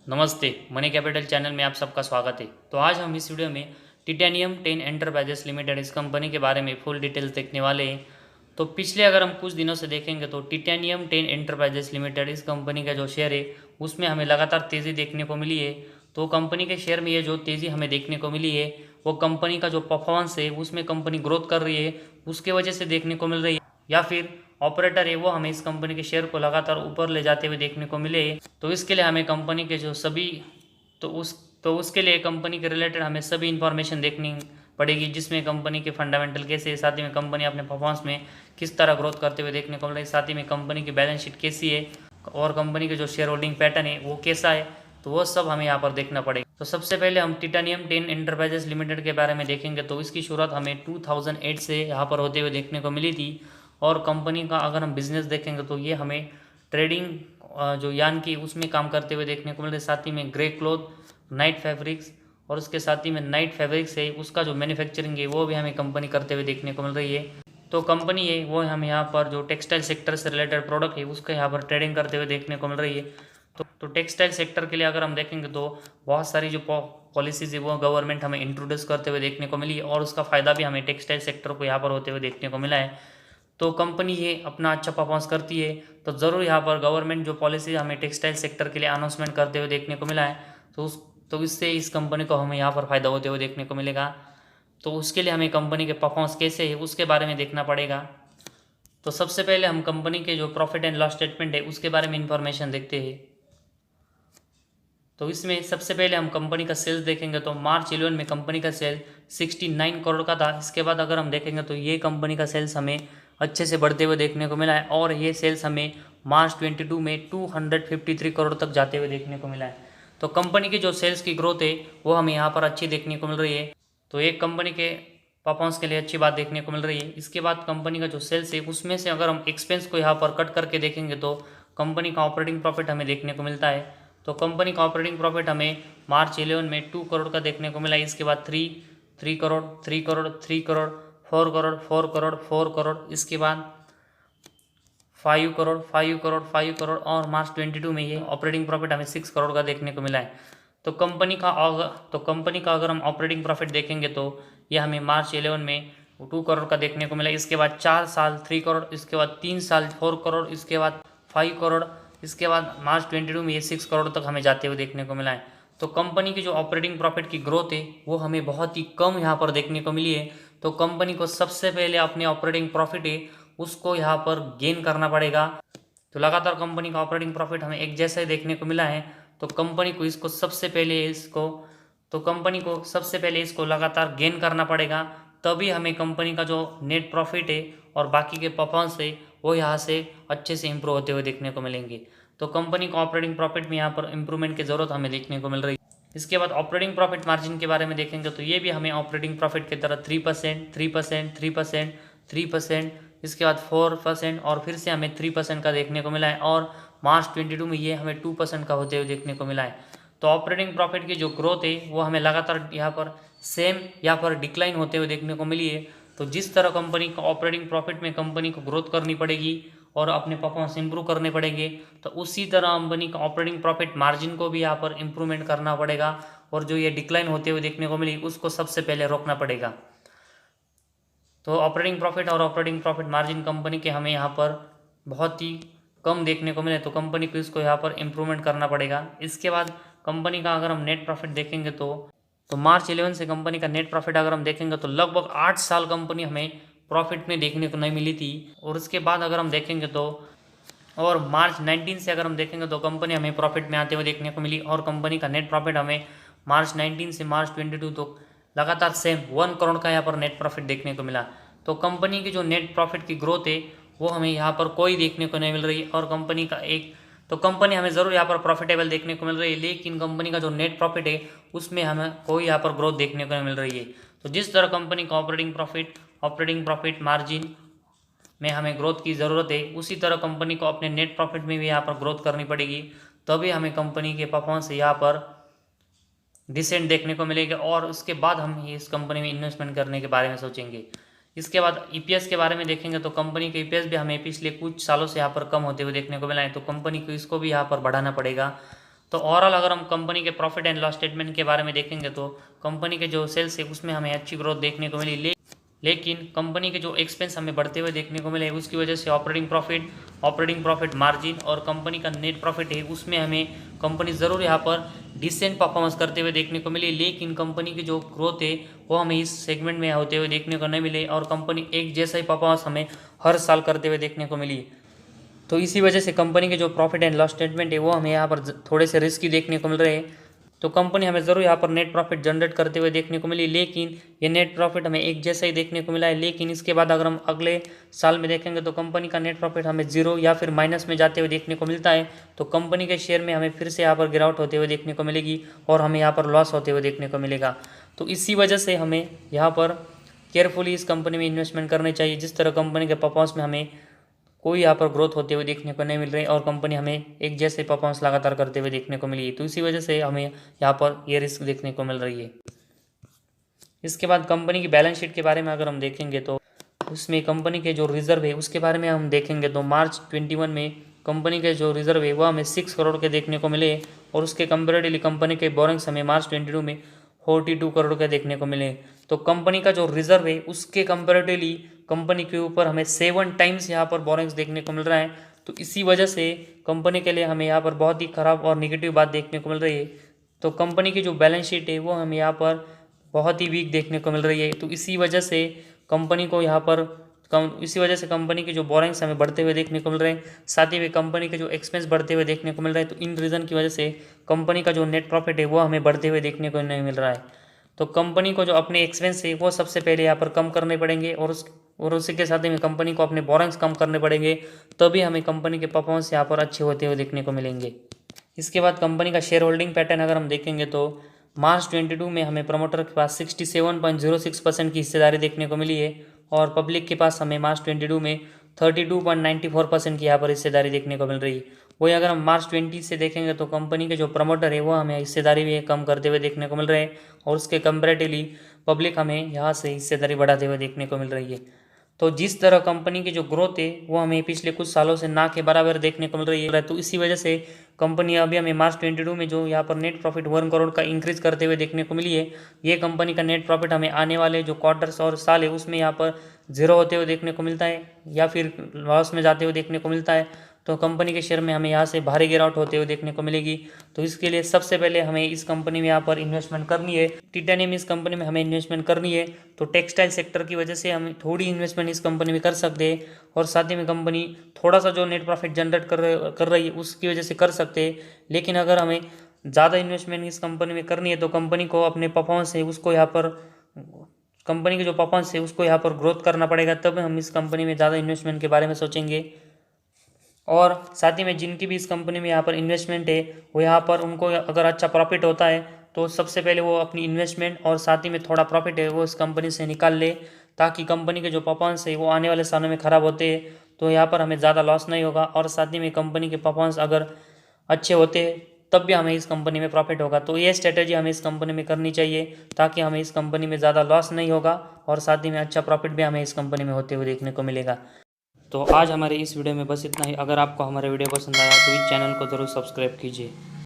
नमस्ते, money capital channel में आप सबका स्वागत है। तो आज हम इस वीडियो में टिटेनियम 10 एंटरप्राइजेस लिमिटेड इस कंपनी के बारे में फुल डिटेल्स देखने वाले हैं। तो पिछले अगर हम कुछ दिनों से देखेंगे तो टिटेनियम 10 एंटरप्राइजेस लिमिटेड इस कंपनी का जो शेयर है उसमें हमें लगातार तेज़ी देखने को मिली है। तो कंपनी के शेयर में ये जो तेज़ी हमें देखने को मिली है वो कंपनी का जो परफॉर्मेंस है उसमें कंपनी ग्रोथ कर रही है उसके वजह से देखने को मिल रही है, या फिर ऑपरेटर है वो हमें इस कंपनी के शेयर को लगातार ऊपर ले जाते हुए देखने को मिले। तो इसके लिए हमें कंपनी के जो सभी तो उसके लिए कंपनी के रिलेटेड हमें सभी इन्फॉर्मेशन देखनी पड़ेगी, जिसमें कंपनी के फंडामेंटल कैसे है, साथ ही में कंपनी अपने परफॉर्मेंस में किस तरह ग्रोथ करते हुए देखने को मिल रही है, साथ ही में कंपनी की बैलेंस शीट कैसी है और कंपनी के जो शेयर होल्डिंग पैटर्न है वो कैसा है। तो वो सब हमें यहाँ पर देखना पड़ेगा। तो सबसे पहले हम टिटेनियम 10 एंटरप्राइजेस लिमिटेड के बारे में देखेंगे। तो इसकी शुरुआत हमें 2008 से यहाँ पर होते हुए देखने को मिली थी। और कंपनी का अगर हम बिजनेस देखेंगे तो ये हमें ट्रेडिंग जो यान की उसमें काम करते हुए देखने को मिल रहे हैं, साथ ही में ग्रे क्लॉथ, नाइट फैब्रिक्स और उसके साथ ही में नाइट फैब्रिक्स है उसका जो मैन्युफैक्चरिंग है वो भी हमें कंपनी करते हुए देखने को मिल रही है। तो कंपनी है वो हमें यहाँ पर जो टेक्सटाइल सेक्टर से रिलेटेड प्रोडक्ट है उसका यहाँ पर ट्रेडिंग करते हुए देखने को मिल रही है। तो टेक्सटाइल सेक्टर के लिए अगर हम देखेंगे तो बहुत सारी जो पॉलिसीज है वो गवर्नमेंट हमें इंट्रोड्यूस करते हुए देखने को मिली है और उसका फ़ायदा भी हमें टेक्सटाइल सेक्टर को यहाँ पर होते हुए देखने को मिला है। तो कंपनी ये अपना अच्छा परफॉर्मेंस करती है तो ज़रूर यहाँ पर गवर्नमेंट जो पॉलिसी हमें टेक्सटाइल सेक्टर के लिए अनाउंसमेंट करते हुए देखने को मिला है तो इससे इस कंपनी को हमें यहाँ पर फ़ायदा होते हुए देखने को मिलेगा। तो उसके लिए हमें कंपनी के परफॉर्मेंस कैसे है उसके बारे में देखना पड़ेगा। तो सबसे पहले हम कंपनी के जो प्रॉफिट एंड लॉस स्टेटमेंट है उसके बारे में इंफॉर्मेशन देखते हैं। तो इसमें सबसे पहले हम कंपनी का सेल्स देखेंगे तो मार्च 11 में कंपनी का सेल 69 करोड़ का था। इसके बाद अगर हम देखेंगे तो ये कंपनी का सेल्स हमें अच्छे से बढ़ते हुए देखने को मिला है और ये सेल्स हमें मार्च 22 में 253 करोड़ तक जाते हुए देखने को मिला है। तो कंपनी की जो सेल्स की ग्रोथ है वो हमें यहाँ पर अच्छी देखने को मिल रही है। तो एक कंपनी के परफॉर्मेंस के लिए अच्छी बात देखने को मिल रही है। इसके बाद कंपनी का जो सेल्स है उसमें से अगर हम एक्सपेंस को यहाँ पर कट करके देखेंगे तो कंपनी का ऑपरेटिंग प्रॉफिट हमें देखने को मिलता है। तो कंपनी का ऑपरेटिंग प्रॉफिट हमें मार्च 11 में 2 करोड़ का देखने को मिला। इसके बाद 3 करोड़, 3 करोड़, 3 करोड़, 4 करोड़, 4 करोड़, 4 करोड़, इसके बाद 5 करोड़, 5 करोड़, 5 करोड़ और मार्च 22 में ये ऑपरेटिंग प्रॉफिट हमें 6 करोड़ का देखने को मिला है। तो कंपनी का अगर हम ऑपरेटिंग प्रॉफिट देखेंगे तो ये हमें मार्च 11 में 2 करोड़ का देखने को मिला। इसके बाद 4 साल 3 करोड़, इसके बाद 3 साल 4 करोड़, इसके बाद 5 करोड़, इसके बाद मार्च 22 में ये 6 करोड़ तक हमें जाते हुए देखने को मिला है। तो कंपनी की जो ऑपरेटिंग प्रॉफिट की ग्रोथ है वो हमें बहुत ही कम यहाँ पर देखने को मिली है। तो कंपनी को सबसे पहले अपने ऑपरेटिंग प्रॉफिट है उसको यहाँ पर गेन करना पड़ेगा। तो लगातार कंपनी का ऑपरेटिंग प्रॉफिट हमें एक जैसा ही देखने को मिला है। तो कंपनी को सबसे पहले इसको लगातार गेन करना पड़ेगा, तभी हमें कंपनी का जो नेट प्रॉफिट है और बाकी के परफॉर्मेंस है वो यहाँ से अच्छे से इंप्रूव होते हुए देखने को मिलेंगे। तो कंपनी को ऑपरेटिंग प्रॉफिट में यहाँ पर इंप्रूवमेंट की ज़रूरत हमें देखने को मिल रही है। इसके बाद ऑपरेटिंग प्रॉफिट मार्जिन के बारे में देखेंगे तो ये भी हमें ऑपरेटिंग प्रॉफिट की तरह 3%, 3%, 3%, 3%, इसके बाद 4% और फिर से हमें 3% का देखने को मिला है और मार्च 22 में ये हमें 2% का होते हुए देखने को मिला है। तो ऑपरेटिंग प्रॉफिट की जो ग्रोथ है वो हमें लगातार यहाँ पर सेम यहाँ पर डिक्लाइन होते हुए देखने को मिली है। तो जिस तरह कंपनी को ऑपरेटिंग प्रॉफिट में कंपनी को ग्रोथ करनी पड़ेगी और अपने परफॉर्मेंस इंप्रूव करने पड़ेंगे, तो उसी तरह कंपनी का ऑपरेटिंग प्रॉफिट मार्जिन को भी यहाँ पर इंप्रूवमेंट करना पड़ेगा और जो ये डिक्लाइन होते हुए देखने को मिली उसको सबसे पहले रोकना पड़ेगा। तो ऑपरेटिंग प्रॉफिट और ऑपरेटिंग प्रॉफिट मार्जिन कंपनी के हमें यहाँ पर बहुत ही कम देखने को मिले, तो कंपनी को इसको यहाँ पर इम्प्रूवमेंट करना पड़ेगा। इसके बाद कंपनी का अगर हम नेट प्रॉफिट देखेंगे तो मार्च 11 से कंपनी का नेट प्रॉफिट अगर हम देखेंगे तो लगभग 8 साल कंपनी हमें प्रॉफिट में देखने को नहीं मिली थी। और उसके बाद अगर हम देखेंगे तो और मार्च 19 से अगर हम देखेंगे तो कंपनी हमें प्रॉफिट में आते हुए देखने को मिली और कंपनी का नेट प्रॉफिट हमें मार्च 19 से मार्च 22 तो लगातार सेम 1 करोड़ का यहाँ पर नेट प्रॉफिट देखने को मिला। तो कंपनी की जो नेट प्रॉफिट की ग्रोथ है वो हमें यहाँ पर कोई देखने को नहीं मिल रही और कंपनी हमें ज़रूर यहाँ पर प्रॉफिटेबल देखने को मिल रही है, लेकिन कंपनी का जो नेट प्रॉफिट है उसमें हमें कोई यहाँ पर ग्रोथ देखने को नहीं मिल रही है। तो जिस तरह कंपनी का ऑपरेटिंग प्रॉफिट मार्जिन में हमें ग्रोथ की ज़रूरत है, उसी तरह कंपनी को अपने नेट प्रॉफिट में भी यहाँ पर ग्रोथ करनी पड़ेगी, तभी हमें कंपनी के परफॉर्मेंस यहाँ पर डिसेंट देखने को मिलेगा और उसके बाद हम इस कंपनी में इन्वेस्टमेंट करने के बारे में सोचेंगे। इसके बाद ईपीएस के बारे में देखेंगे तो कंपनी के ईपीएस भी हमें पिछले कुछ सालों से यहाँ पर कम होते हुए देखने को मिला है, तो कंपनी को इसको भी यहाँ पर बढ़ाना पड़ेगा। तो ओवरऑल अगर हम कंपनी के प्रॉफिट एंड लॉस स्टेटमेंट के बारे में देखेंगे तो कंपनी के जो सेल्स है उसमें हमें अच्छी ग्रोथ देखने को मिली, लेकिन कंपनी के जो एक्सपेंस हमें बढ़ते हुए देखने को मिले उसकी वजह से ऑपरेटिंग प्रॉफिट मार्जिन और कंपनी का नेट प्रॉफिट है उसमें हमें कंपनी ज़रूर यहाँ पर डिसेंट परफॉर्मेंस करते हुए देखने को मिली, लेकिन कंपनी की जो ग्रोथ है वो हमें इस सेगमेंट में होते हुए देखने को नहीं मिले और कंपनी एक जैसा ही परफॉर्मेंस हमें हर साल करते हुए देखने को मिली। तो इसी वजह से कंपनी के जो प्रॉफिट एंड लॉस स्टेटमेंट है वो हमें यहाँ पर थोड़े से रिस्की देखने को मिल रहे हैं। तो कंपनी हमें ज़रूर यहाँ पर नेट प्रॉफिट जनरेट करते हुए देखने को मिली, लेकिन ये नेट प्रॉफिट हमें एक जैसा ही देखने को मिला है। लेकिन इसके बाद अगर हम अगले साल में देखेंगे तो कंपनी का नेट प्रॉफिट हमें जीरो या फिर माइनस में जाते हुए देखने को मिलता है। तो कंपनी के शेयर में हमें फिर से यहाँ पर गिरावट होते हुए देखने को मिलेगी और हमें यहाँ पर लॉस होते हुए देखने को मिलेगा। तो इसी वजह से हमें यहाँ पर केयरफुली इस कंपनी में इन्वेस्टमेंट करनी चाहिए। जिस तरह कंपनी के परफॉर्मेंस में हमें कोई यहाँ पर ग्रोथ होते हुए देखने को नहीं मिल रही और कंपनी हमें एक जैसे परफॉर्मेंस लगातार करते हुए देखने को मिली, तो इसी वजह से हमें यहाँ पर ये रिस्क देखने को मिल रही है। इसके बाद कंपनी की बैलेंस शीट के बारे में अगर हम देखेंगे तो उसमें कंपनी के जो रिजर्व है उसके बारे में हम देखेंगे तो मार्च 21 में कंपनी के जो रिजर्व है वह हमें 6 करोड़ के देखने को मिले और उसके कंपेरेटिवली कंपनी के बोरिंग्स हमें मार्च 22 में 42 करोड़ के देखने को मिले। तो कंपनी का जो रिजर्व है उसके कंपेरेटिवली कंपनी के ऊपर हमें 7 टाइम्स यहाँ पर बोरिंग्स देखने को मिल रहा है। तो इसी वजह से कंपनी के लिए हमें यहाँ पर बहुत ही खराब और निगेटिव बात देखने को मिल रही है। तो कंपनी की जो बैलेंस शीट है वो हमें यहाँ पर बहुत ही वीक देखने को मिल रही है। तो इसी वजह से कंपनी को यहाँ पर इसी वजह से कंपनी के जो बोरिंग्स हमें बढ़ते हुए देखने को मिल रहे हैं, साथ ही कंपनी के जो एक्सपेंस बढ़ते हुए देखने को मिल रहे हैं। तो इन रीज़न की वजह से कंपनी का जो नेट प्रॉफिट है वो हमें बढ़ते हुए देखने को नहीं मिल रहा है। तो कंपनी को जो अपने एक्सपेंस है वो सबसे पहले यहाँ पर कम करने पड़ेंगे और उसी के साथ ही में कंपनी को अपने बोरिंग्स कम करने पड़ेंगे, तभी हमें कंपनी के परफॉर्मेंस यहाँ पर अच्छे होते हुए देखने को मिलेंगे। इसके बाद कंपनी का शेयर होल्डिंग पैटर्न अगर हम देखेंगे तो मार्च 22 में हमें प्रमोटर के पास 67.06% की हिस्सेदारी देखने को मिली है और पब्लिक के पास हमें मार्च 22 में 32.94% की यहाँ पर हिस्सेदारी देखने को मिल रही है। वही अगर हम मार्च 20 से देखेंगे तो कंपनी के जो प्रमोटर है वो हमें हिस्सेदारी भी कम करते हुए देखने को मिल रहे हैं और उसके कंपेरेटिवली पब्लिक हमें यहाँ से हिस्सेदारी बढ़ाते हुए देखने को मिल रही है। तो जिस तरह कंपनी की जो ग्रोथ है वो हमें पिछले कुछ सालों से ना के बराबर देखने को मिल रही है, तो इसी वजह से कंपनी अभी हमें मार्च 22 में जो यहाँ पर नेट प्रॉफिट 1 करोड़ का इंक्रीज करते हुए देखने को मिली है, ये कंपनी का नेट प्रॉफिट हमें आने वाले जो क्वार्टर्स और साल है उसमें यहाँ पर जीरो होते हुए देखने को मिलता है या फिर लॉस में जाते हुए देखने को मिलता है। तो कंपनी के शेयर में हमें यहाँ से भारी गिरावट होते हुए देखने को मिलेगी। तो इसके लिए सबसे पहले हमें इस कंपनी में यहाँ पर इन्वेस्टमेंट करनी है, टाइटेनियम इस कंपनी में हमें इन्वेस्टमेंट करनी है। तो टेक्सटाइल सेक्टर की वजह से हम थोड़ी इन्वेस्टमेंट इस कंपनी में कर सकते हैं और साथ ही में कंपनी थोड़ा सा जो नेट प्रॉफिट जनरेट कर रही है उसकी वजह से कर सकते हैं। लेकिन अगर हमें ज़्यादा इन्वेस्टमेंट इस कंपनी में करनी है तो कंपनी को अपने परफॉर्मेंस है उसको यहाँ पर कंपनी की जो परफॉर्मेंस है उसको यहाँ पर ग्रोथ करना पड़ेगा, तब हम इस कंपनी में ज़्यादा इन्वेस्टमेंट के बारे में सोचेंगे। और साथ ही में जिनकी भी इस कंपनी में यहाँ पर इन्वेस्टमेंट है वो यहाँ पर उनको अगर अच्छा प्रॉफिट होता है तो सबसे पहले वो अपनी इन्वेस्टमेंट और साथ ही में थोड़ा प्रॉफिट है वो इस कंपनी से निकाल ले, ताकि कंपनी के जो परफॉर्मेंस है वो आने वाले सालों में ख़राब होते हैं तो यहाँ पर हमें ज़्यादा लॉस नहीं होगा और साथ ही में कंपनी के परफॉर्मेंस अगर अच्छे होते हैं तब भी हमें इस कंपनी में प्रॉफिट होगा। तो ये स्ट्रेटेजी हमें इस कंपनी में करनी चाहिए ताकि हमें इस कंपनी में ज़्यादा लॉस नहीं होगा और साथ ही में अच्छा प्रॉफिट भी हमें इस कंपनी में होते हुए देखने को मिलेगा। तो आज हमारे इस वीडियो में बस इतना ही। अगर आपको हमारा वीडियो पसंद आया तो इस चैनल को ज़रूर सब्सक्राइब कीजिए।